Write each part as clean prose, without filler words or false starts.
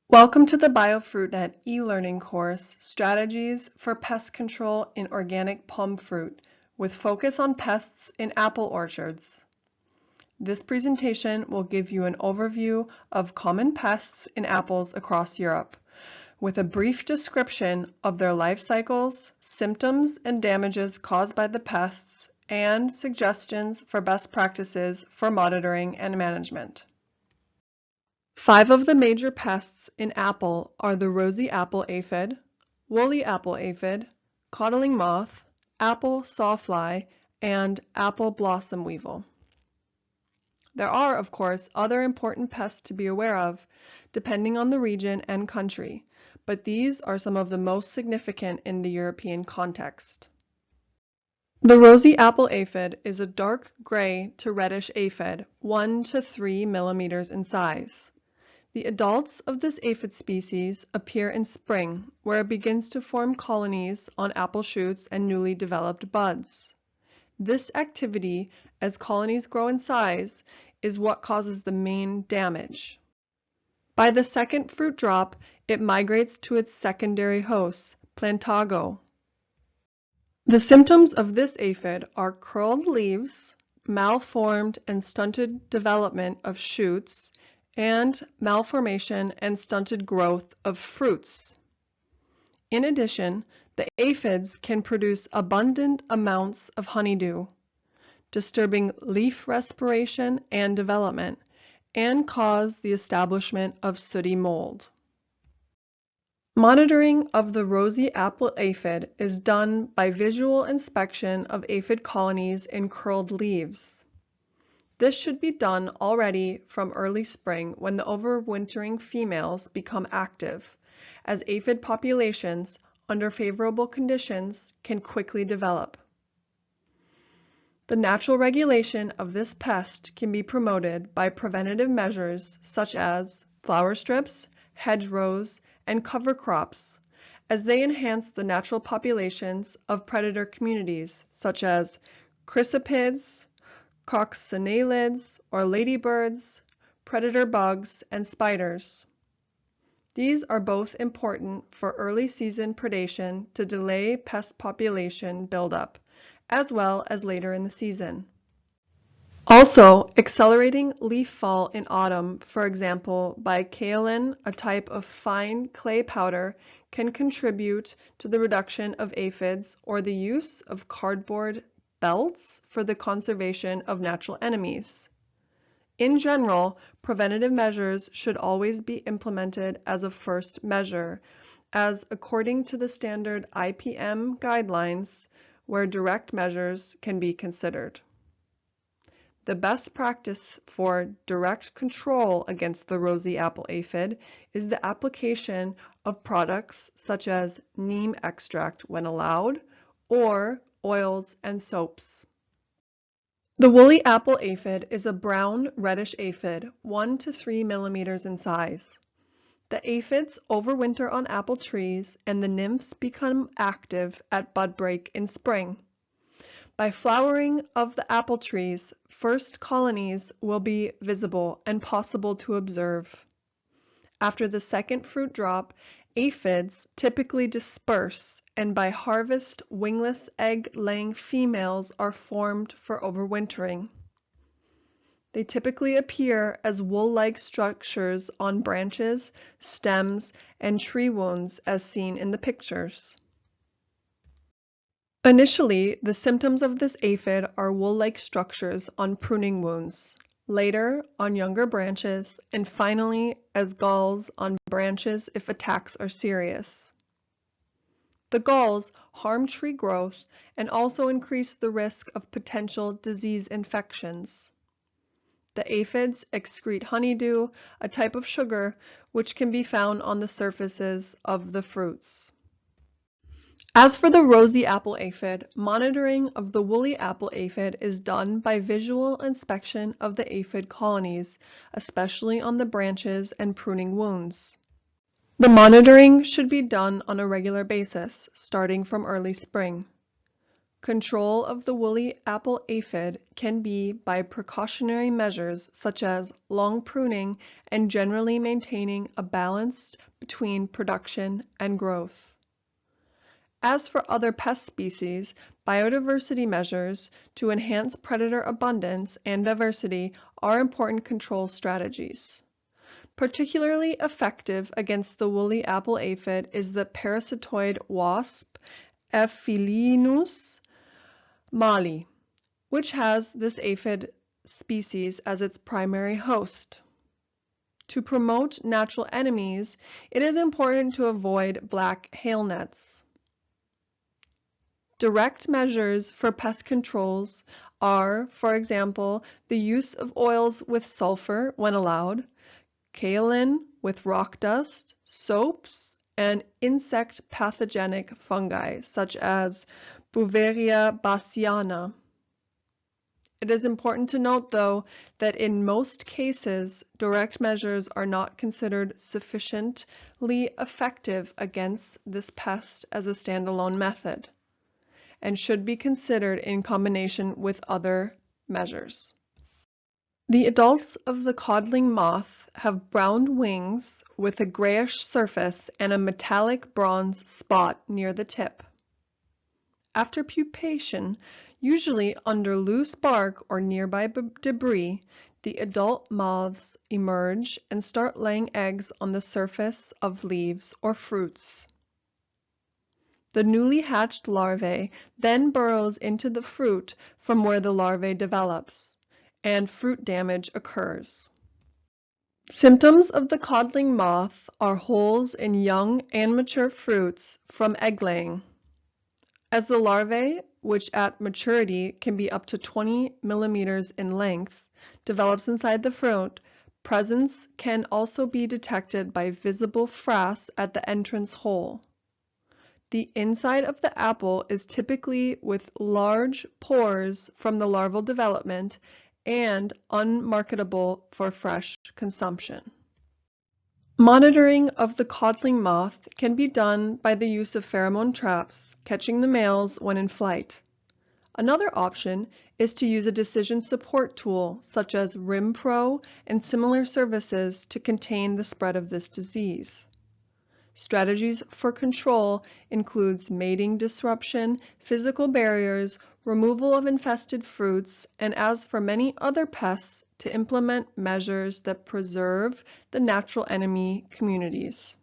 Welcome to the BioFruitNet e-learning course, Strategies for Pest Control in Organic Plum Fruit, with focus on pests in apple orchards. This presentation will give you an overview of common pests in apples across Europe, with a brief description of their life cycles, symptoms and damages caused by the pests, and suggestions for best practices for monitoring and management. 5 of the major pests in apple are the rosy apple aphid, woolly apple aphid, codling moth, apple sawfly, and apple blossom weevil. There are, of course, other important pests to be aware of, depending on the region and country, but these are some of the most significant in the European context. The rosy apple aphid is a dark gray to reddish aphid, 1 to 3 millimeters in size. The adults of this aphid species appear in spring, where it begins to form colonies on apple shoots and newly developed buds. This activity, as colonies grow in size, is what causes the main damage. By the second fruit drop, it migrates to its secondary hosts, plantago. The symptoms of this aphid are curled leaves, malformed and stunted development of shoots, and malformation and stunted growth of fruits. In addition, the aphids can produce abundant amounts of honeydew, disturbing leaf respiration and development, and cause the establishment of sooty mold. Monitoring of the rosy apple aphid is done by visual inspection of aphid colonies in curled leaves. This should be done already from early spring when the overwintering females become active, as aphid populations, under favorable conditions, can quickly develop. The natural regulation of this pest can be promoted by preventative measures such as flower strips, hedgerows, and cover crops, as they enhance the natural populations of predator communities such as chrysopids, coccinellids or ladybirds, predator bugs, and spiders. These are both important for early season predation to delay pest population buildup, as well as later in the season. Also, accelerating leaf fall in autumn, for example by kaolin, a type of fine clay powder, can contribute to the reduction of aphids, or the use of cardboard belts for the conservation of natural enemies. In general, preventative measures should always be implemented as a first measure, as according to the standard IPM guidelines, where direct measures can be considered. The best practice for direct control against the rosy apple aphid is the application of products such as neem extract when allowed, or oils and soaps. The woolly apple aphid is a brown reddish aphid, 1 to 3 millimeters in size. The aphids overwinter on apple trees and the nymphs become active at bud break in spring. By flowering of the apple trees, first colonies will be visible and possible to observe. After the second fruit drop, aphids typically disperse, and by harvest, wingless egg-laying females are formed for overwintering. They typically appear as wool-like structures on branches, stems, and tree wounds as seen in the pictures. Initially, the symptoms of this aphid are wool-like structures on pruning wounds, later on younger branches, and finally as galls on branches if attacks are serious. The galls harm tree growth and also increase the risk of potential disease infections. The aphids excrete honeydew, a type of sugar which can be found on the surfaces of the fruits. As for the rosy apple aphid, monitoring of the woolly apple aphid is done by visual inspection of the aphid colonies, especially on the branches and pruning wounds. The monitoring should be done on a regular basis, starting from early spring. Control of the woolly apple aphid can be by precautionary measures such as long pruning and generally maintaining a balance between production and growth. As for other pest species, biodiversity measures to enhance predator abundance and diversity are important control strategies. Particularly effective against the woolly apple aphid is the parasitoid wasp Ephelinus mali, which has this aphid species as its primary host. To promote natural enemies, it is important to avoid black hail nets. Direct measures for pest controls are, for example, the use of oils with sulfur when allowed, kaolin with rock dust, soaps, and insect pathogenic fungi such as Beauveria bassiana. It is important to note, though, that in most cases, direct measures are not considered sufficiently effective against this pest as a standalone method, and should be considered in combination with other measures. The adults of the codling moth have brown wings with a grayish surface and a metallic bronze spot near the tip. After pupation, usually under loose bark or nearby debris, the adult moths emerge and start laying eggs on the surface of leaves or fruits. The newly hatched larvae then burrows into the fruit from where the larvae develops, and fruit damage occurs. Symptoms of the codling moth are holes in young and mature fruits from egg laying. As the larvae, which at maturity can be up to 20 millimeters in length, develops inside the fruit, presence can also be detected by visible frass at the entrance hole. The inside of the apple is typically with large pores from the larval development and unmarketable for fresh consumption. Monitoring of the codling moth can be done by the use of pheromone traps, catching the males when in flight. Another option is to use a decision support tool such as RimPro and similar services to contain the spread of this disease. Strategies for control includes mating disruption, physical barriers, removal of infested fruits, and as for many other pests, to implement measures that preserve the natural enemy communities.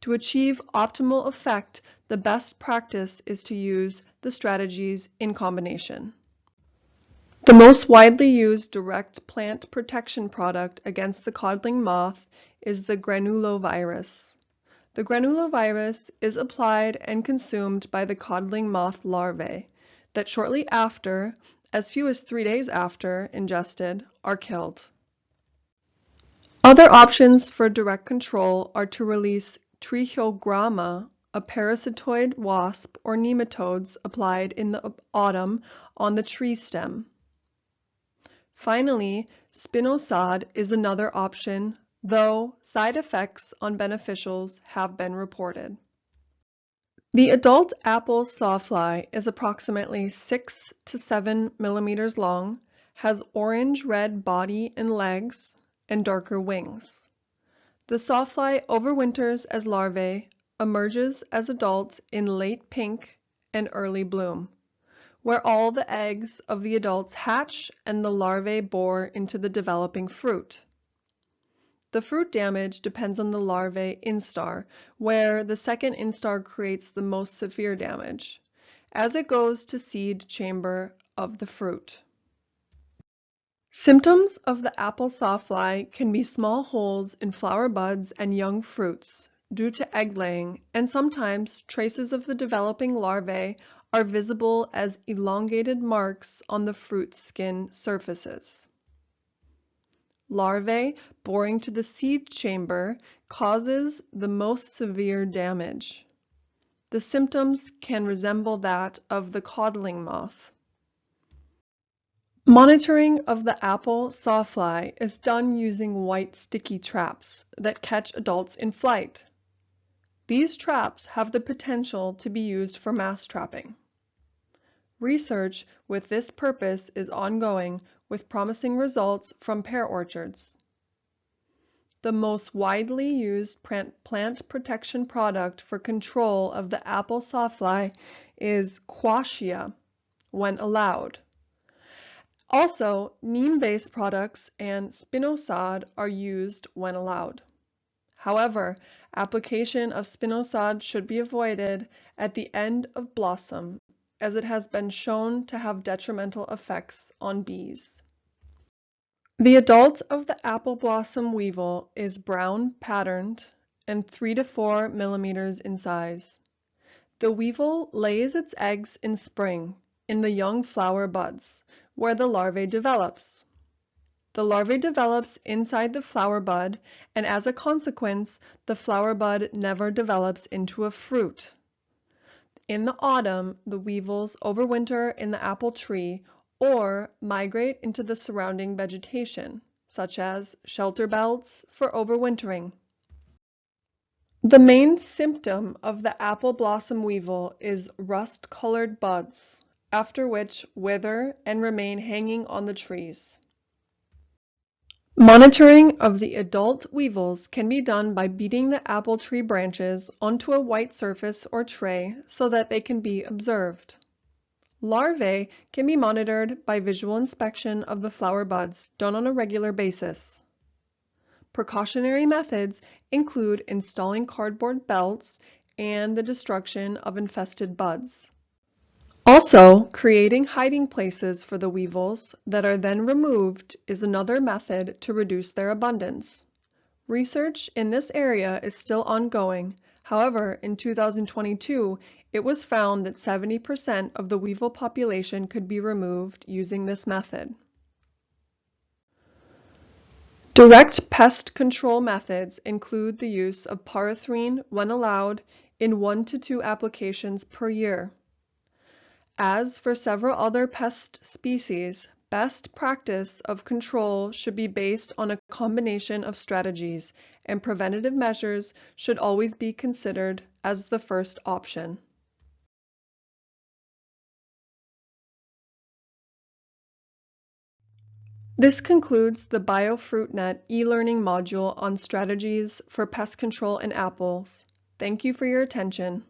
To achieve optimal effect, the best practice is to use the strategies in combination. The most widely used direct plant protection product against the codling moth is the granulovirus. The granulovirus is applied and consumed by the codling moth larvae that shortly after, as few as 3 days after ingested, are killed. Other options for direct control are to release trichogramma, a parasitoid wasp or nematodes applied in the autumn on the tree stem. Finally, spinosad is another option, though side effects on beneficials have been reported. The adult apple sawfly is approximately 6 to 7 millimeters long, has orange-red body and legs, and darker wings. The sawfly overwinters as larvae, emerges as adults in late pink and early bloom, where all the eggs of the adults hatch and the larvae bore into the developing fruit. The fruit damage depends on the larvae instar, where the second instar creates the most severe damage, as it goes to seed chamber of the fruit. Symptoms of the apple sawfly can be small holes in flower buds and young fruits due to egg laying, and sometimes traces of the developing larvae are visible as elongated marks on the fruit skin surfaces. Larvae boring to the seed chamber causes the most severe damage. The symptoms can resemble that of the codling moth. Monitoring of the apple sawfly is done using white sticky traps that catch adults in flight. These traps have the potential to be used for mass trapping. Research with this purpose is ongoing, with promising results from pear orchards. The most widely used plant protection product for control of the apple sawfly is quassia, when allowed. Also, neem-based products and spinosad are used when allowed. However, application of spinosad should be avoided at the end of blossom, as it has been shown to have detrimental effects on bees. The adult of the apple blossom weevil is brown patterned and 3 to 4 millimeters in size. The weevil lays its eggs in spring in the young flower buds, where the larvae develops. The larvae develops inside the flower bud, and as a consequence, the flower bud never develops into a fruit. In the autumn, the weevils overwinter in the apple tree or migrate into the surrounding vegetation, such as shelter belts, for overwintering. The main symptom of the apple blossom weevil is rust-colored buds, after which wither and remain hanging on the trees. Monitoring of the adult weevils can be done by beating the apple tree branches onto a white surface or tray so that they can be observed. Larvae can be monitored by visual inspection of the flower buds done on a regular basis. Precautionary methods include installing cardboard belts and the destruction of infested buds. Also, creating hiding places for the weevils that are then removed is another method to reduce their abundance. Research in this area is still ongoing. However, in 2022, it was found that 70% of the weevil population could be removed using this method. Direct pest control methods include the use of pyrethrin when allowed in 1 to 2 applications per year. As for several other pest species, best practice of control should be based on a combination of strategies, and preventative measures should always be considered as the first option. This concludes the BioFruitNet e-learning module on strategies for pest control in apples. Thank you for your attention.